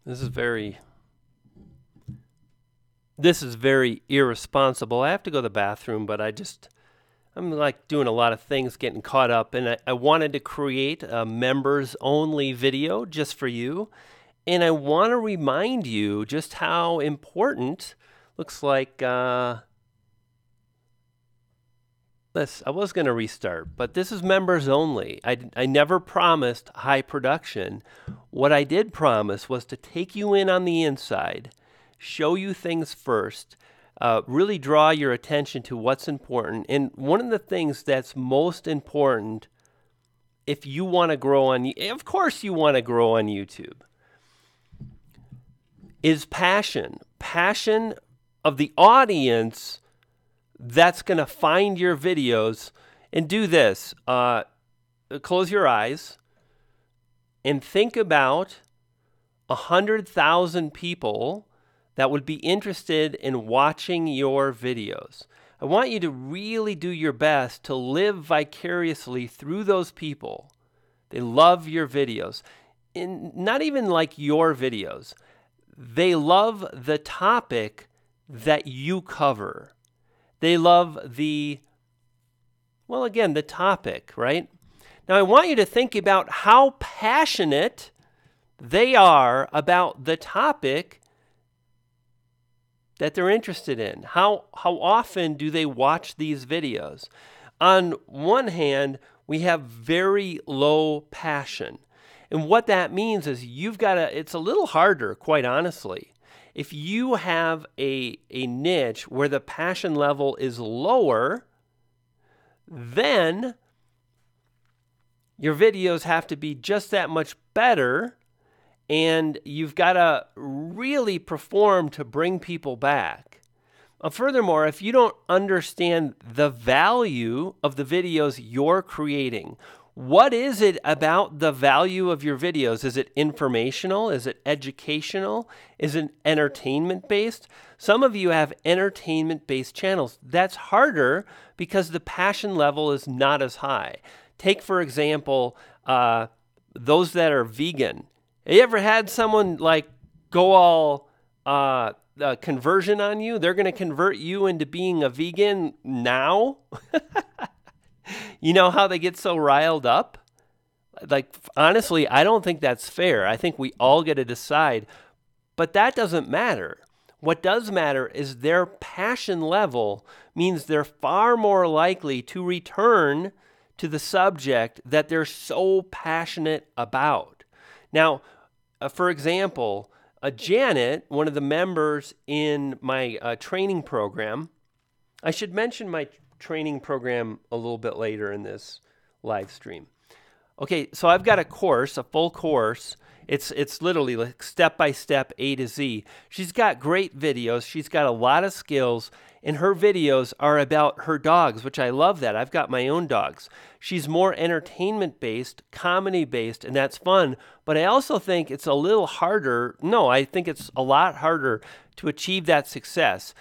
This is very irresponsible. I have to go to the bathroom, but I'm like doing a lot of things, getting caught up, and I wanted to create a members only video just for you. And I want to remind you just how important, looks like this. I was going to restart, but this is members only. I never promised high production. What I did promise was to take you in on the inside, show you things first, really draw your attention to what's important. And one of the things that's most important if you want to grow on, of course you want to grow on YouTube, is passion. Passion of the audience that's going to find your videos. And do this. Close your eyes and think about 100,000 people that would be interested in watching your videos. I want you to really do your best to live vicariously through those people. They love your videos. And not even like your videos. They love the topic that you cover. They love the topic, right? Now I want you to think about how passionate they are about the topic that they're interested in. How often do they watch these videos? On one hand, we have very low passion. And what that means is it's a little harder, quite honestly. If you have a niche where the passion level is lower, then your videos have to be just that much better, and you've got to really perform to bring people back. Furthermore, if you don't understand the value of the videos you're creating, what is it about the value of your videos? Is it informational? Is it educational? Is it entertainment-based? Some of you have entertainment-based channels. That's harder because the passion level is not as high. Take, for example, those that are vegan. Have you ever had someone like go all conversion on you? They're going to convert you into being a vegan now? You know how they get so riled up? Like, honestly, I don't think that's fair. I think we all get to decide. But that doesn't matter. What does matter is their passion level means they're far more likely to return to the subject that they're so passionate about. Now, for example, Janet, one of the members in my training program, I should mention my training program a little bit later in this live stream. Okay, so I've got a course, a full course. It's literally like step by step, A to Z. She's got great videos. She's got a lot of skills, and her videos are about her dogs, which I love that. I've got my own dogs. She's more entertainment-based, comedy-based, and that's fun. But I also think it's a little harder. No, I think it's a lot harder to achieve that success.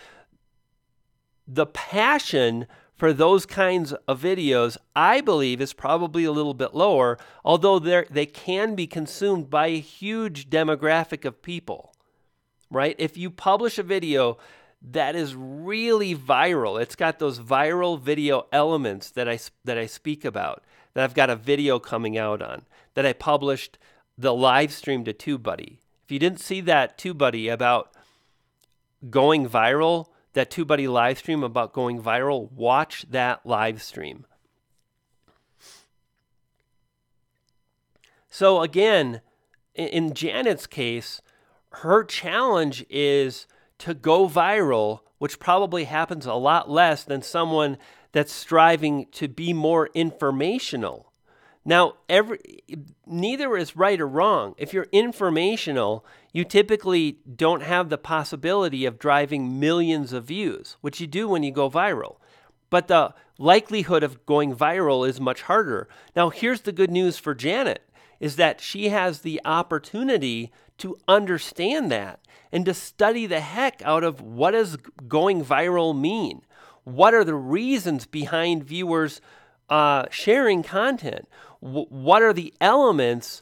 The passion for those kinds of videos, I believe, is probably a little bit lower, although they can be consumed by a huge demographic of people, right? If you publish a video that is really viral, it's got those viral video elements that I speak about, that I've got a video coming out on, that I published the live stream to TubeBuddy. If you didn't see that TubeBuddy about going viral, that TubeBuddy live stream about going viral, watch that live stream. So again, in Janet's case, her challenge is to go viral, which probably happens a lot less than someone that's striving to be more informational. Now, neither is right or wrong. If you're informational, you typically don't have the possibility of driving millions of views, which you do when you go viral. But the likelihood of going viral is much harder. Now, here's the good news for Janet, is that she has the opportunity to understand that and to study the heck out of what does going viral mean? What are the reasons behind viewers sharing content? What are the elements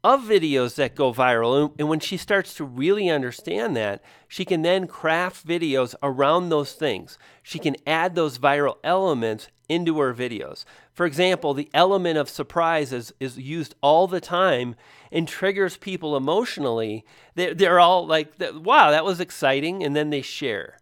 of videos that go viral. And when she starts to really understand that, she can then craft videos around those things. She can add those viral elements into her videos. For example, the element of surprise is used all the time and triggers people emotionally. They're all like, wow, that was exciting, and then they share.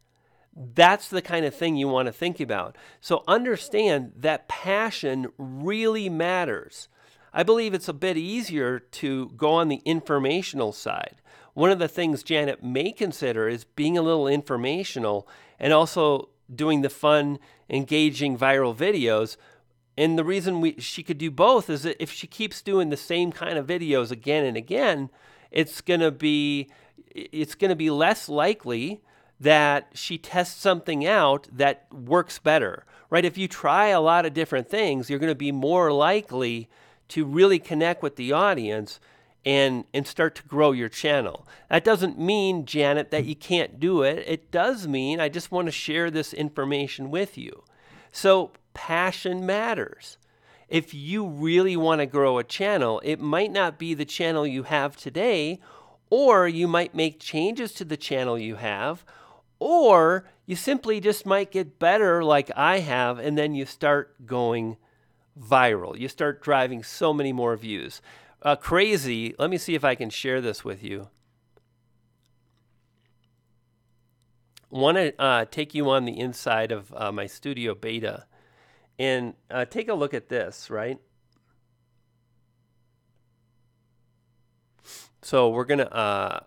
That's the kind of thing you want to think about. So understand that passion really matters. I believe it's a bit easier to go on the informational side. One of the things Janet may consider is being a little informational and also doing the fun, engaging viral videos. And the reason she could do both is that if she keeps doing the same kind of videos again and again, it's going to be less likely that she tests something out that works better, right? If you try a lot of different things, you're going to be more likely to really connect with the audience and start to grow your channel. That doesn't mean, Janet, that you can't do it. It does mean I just want to share this information with you. So passion matters. If you really want to grow a channel, it might not be the channel you have today, or you might make changes to the channel you have, or you simply just might get better like I have, and then you start going viral. You start driving so many more views. Crazy. Let me see if I can share this with you. Want to take you on the inside of my studio beta and take a look at this, right? So we're going to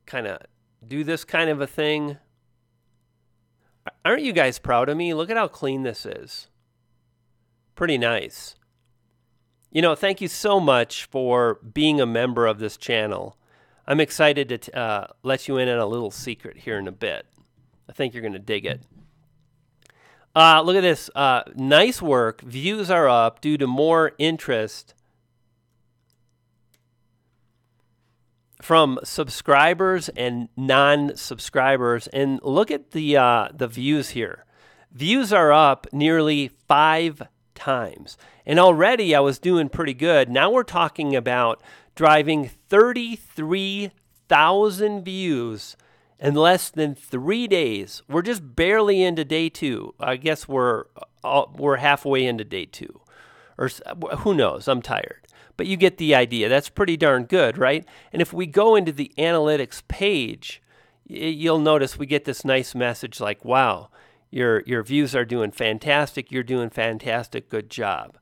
kind of do this kind of a thing. Aren't you guys proud of me? Look at how clean this is. Pretty nice. You know, thank you so much for being a member of this channel. I'm excited to let you in on a little secret here in a bit. I think you're going to dig it. Look at this. Nice work. Views are up due to more interest from subscribers and non-subscribers. And look at the views here. Views are up nearly 5 times. And already I was doing pretty good. Now we're talking about driving 33,000 views in less than 3 days. We're just barely into day 2. I guess we're halfway into day 2. Or who knows? I'm tired. But you get the idea. That's pretty darn good, right? And if we go into the analytics page, you'll notice we get this nice message like, wow, your views are doing fantastic. You're doing fantastic. Good job.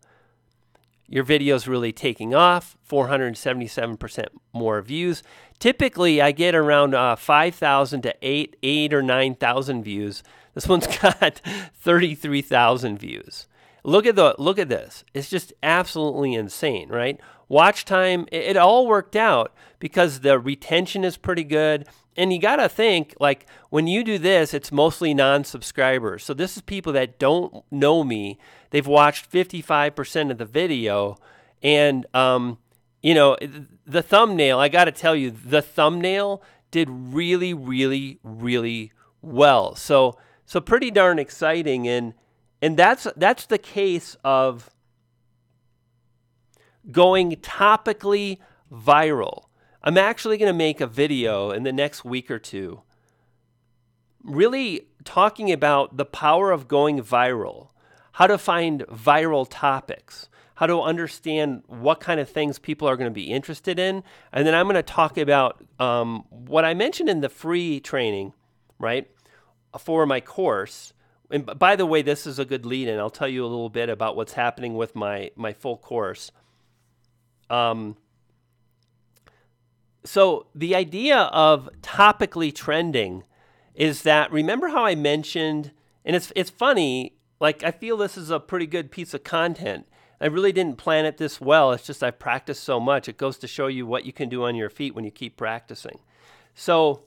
Your video's really taking off, 477% more views. Typically, I get around 5,000 to 8 or 9,000 views. This one's got 33,000 views. Look at this. It's just absolutely insane, right? Watch time, it all worked out because the retention is pretty good. And you got to think, like, when you do this, it's mostly non-subscribers. So this is people that don't know me. They've watched 55% of the video. And, you know, the thumbnail, I got to tell you, the thumbnail did really, really, really well. So pretty darn exciting. And that's the case of going topically viral. I'm actually going to make a video in the next week or two really talking about the power of going viral, how to find viral topics, how to understand what kind of things people are going to be interested in. And then I'm going to talk about what I mentioned in the free training, right, for my course. And by the way, this is a good lead-in. I'll tell you a little bit about what's happening with my full course. So the idea of topically trending is that, remember how I mentioned, and it's funny, like I feel this is a pretty good piece of content. I really didn't plan it this well. It's just I've practiced so much. It goes to show you what you can do on your feet when you keep practicing. So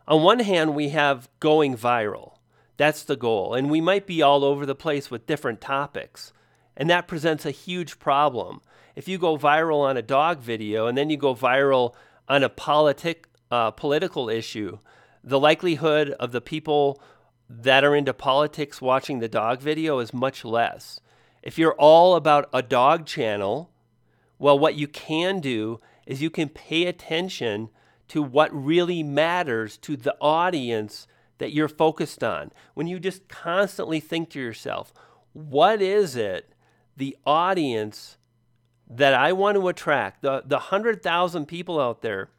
on one hand, we have going viral. That's the goal. And we might be all over the place with different topics. And that presents a huge problem. If you go viral on a dog video and then you go viral on a political issue, the likelihood of the people that are into politics watching the dog video is much less. If you're all about a dog channel Well, what you can do is you can pay attention to what really matters to the audience that you're focused on. When you just constantly think to yourself, what is it, the audience that I want to attract, the 100,000 people out there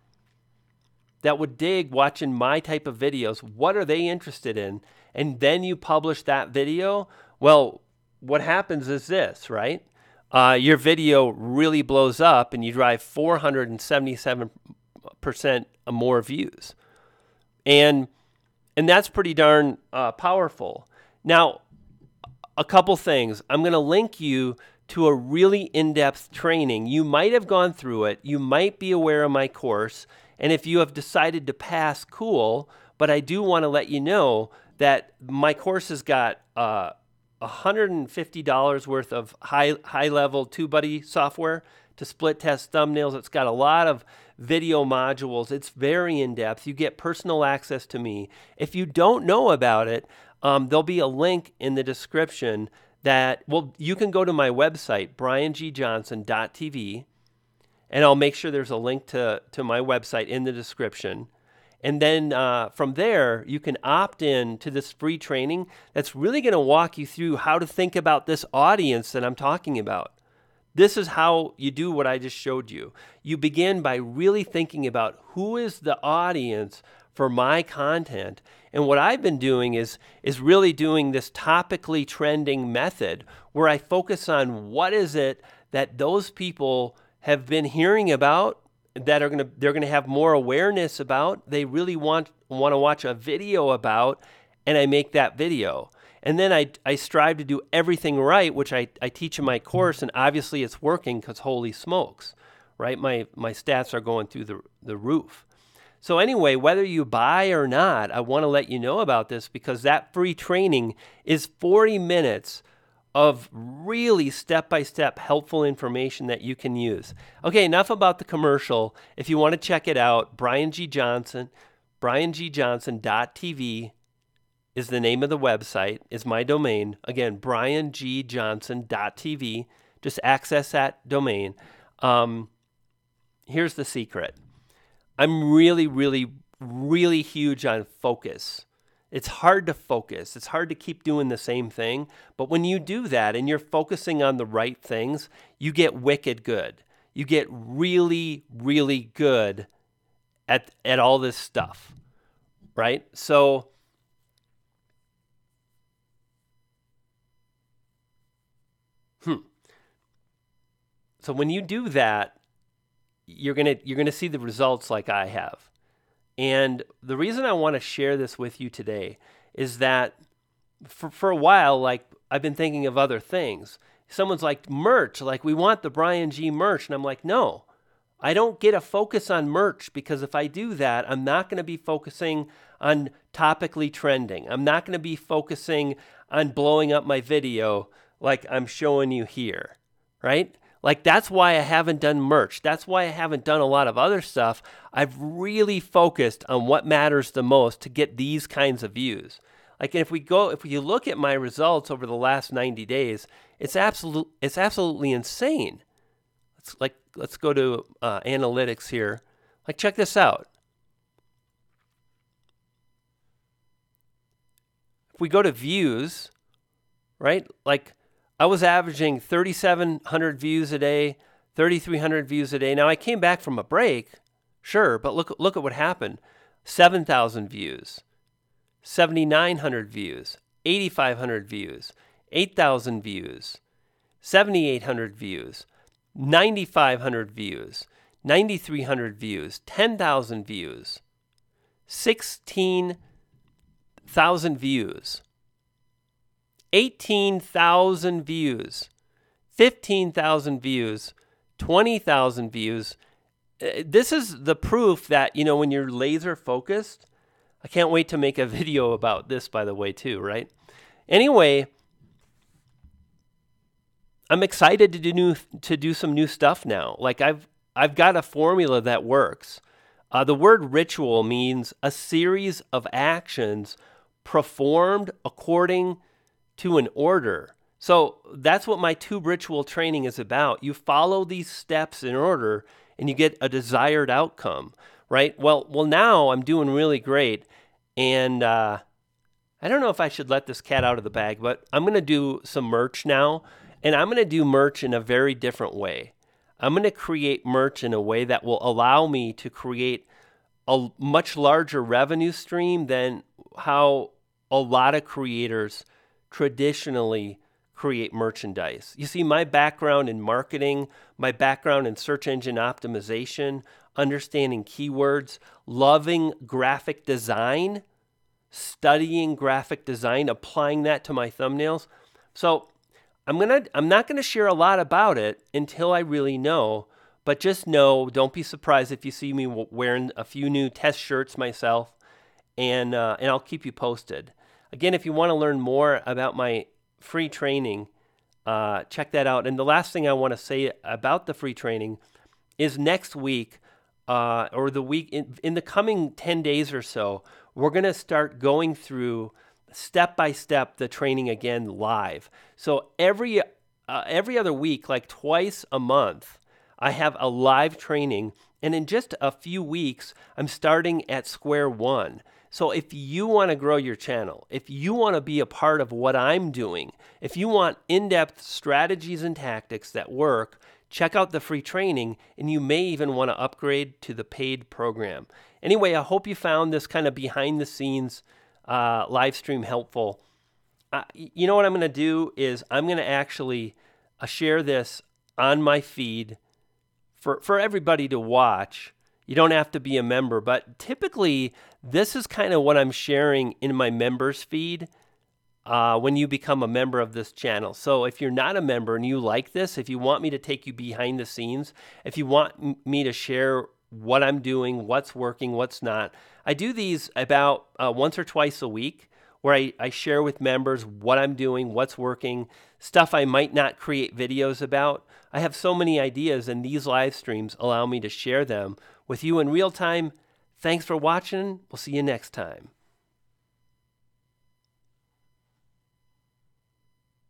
that would dig watching my type of videos, what are they interested in? And then you publish that video. Well, what happens is this, right? Your video really blows up and you drive 477% more views. And that's pretty darn powerful. Now, a couple things. I'm going to link you to a really in-depth training. You might have gone through it. You might be aware of my course. And if you have decided to pass, cool. But I do want to let you know that my course has got $150 worth of high-level TubeBuddy software to split test thumbnails. It's got a lot of video modules. It's very in-depth. You get personal access to me. If you don't know about it, there'll be a link in the description that, well, you can go to my website, briangjohnson.tv, and I'll make sure there's a link to my website in the description. And then from there, you can opt in to this free training that's really going to walk you through how to think about this audience that I'm talking about. This is how you do what I just showed you. You begin by really thinking about who is the audience for my content. And what I've been doing is really doing this topically trending method where I focus on what is it that those people have been hearing about, that they're gonna have more awareness about, they really want to watch a video about, and I make that video. And then I strive to do everything right, which I teach in my course, and obviously it's working because holy smokes, right? My stats are going through the roof. So anyway, whether you buy or not, I want to let you know about this because that free training is 40 minutes of really step-by-step helpful information that you can use. Okay, enough about the commercial. If you want to check it out, Brian G. Johnson, briangjohnson.tv is the name of the website, is my domain. Again, briangjohnson.tv. Just access that domain. Here's the secret. I'm really, really, really huge on focus. It's hard to focus. It's hard to keep doing the same thing. But when you do that and you're focusing on the right things, you get wicked good. You get really, really good at all this stuff, right? So when you do that, you're gonna see the results like I have. And the reason I want to share this with you today is that for a while, like I've been thinking of other things. Someone's like, merch, like we want the Brian G merch. And I'm like, no, I don't get a focus on merch because if I do that, I'm not going to be focusing on topically trending. I'm not going to be focusing on blowing up my video like I'm showing you here, right? Like that's why I haven't done merch. That's why I haven't done a lot of other stuff. I've really focused on what matters the most to get these kinds of views. Like if you look at my results over the last 90 days, it's absolutely insane. Let's go to analytics here. Like check this out. If we go to views, right? Like I was averaging 3,700 views a day, 3,300 views a day. Now I came back from a break, sure, but look at what happened. 7,000 views, 7,900 views, 8,500 views, 8,000 views, 7,800 views, 9,500 views, 9,300 views, 10,000 views, 16,000 views. 18,000 views, 15,000 views, 20,000 views. This is the proof that, when you're laser focused, I can't wait to make a video about this, by the way, too, right? Anyway, I'm excited to do some new stuff now. Like I've got a formula that works. The word ritual means a series of actions performed according to an order So that's what my tube ritual training is about. You follow these steps in order and you get a desired outcome, right? Well, now I'm doing really great. And I don't know if I should let this cat out of the bag, but I'm going to do some merch now. And I'm going to do merch in a very different way. I'm going to create merch in a way that will allow me to create a much larger revenue stream than how a lot of creators traditionally create merchandise. You see, my background in marketing, my background in search engine optimization, understanding keywords, loving graphic design, studying graphic design, applying that to my thumbnails. So I'm not gonna share a lot about it until I really know. But just know, don't be surprised if you see me wearing a few new test shirts myself, and I'll keep you posted. Again, if you want to learn more about my free training, check that out. And the last thing I want to say about the free training is next week, or the week in the coming 10 days or so, we're going to start going through step by step the training again live. So every other week, like twice a month, I have a live training, and in just a few weeks, I'm starting at square one. So if you want to grow your channel, if you want to be a part of what I'm doing, if you want in-depth strategies and tactics that work, check out the free training, and you may even want to upgrade to the paid program. Anyway, I hope you found this kind of behind-the-scenes live stream helpful. You know what I'm going to do is I'm going to actually share this on my feed for everybody to watch. You don't have to be a member, but typically this is kind of what I'm sharing in my members feed when you become a member of this channel. So if you're not a member and you like this, if you want me to take you behind the scenes, if you want me to share what I'm doing, what's working, what's not, I do these about once or twice a week, where I share with members what I'm doing, what's working, stuff I might not create videos about. I have so many ideas, and these live streams allow me to share them with you in real time. Thanks for watching. We'll see you next time.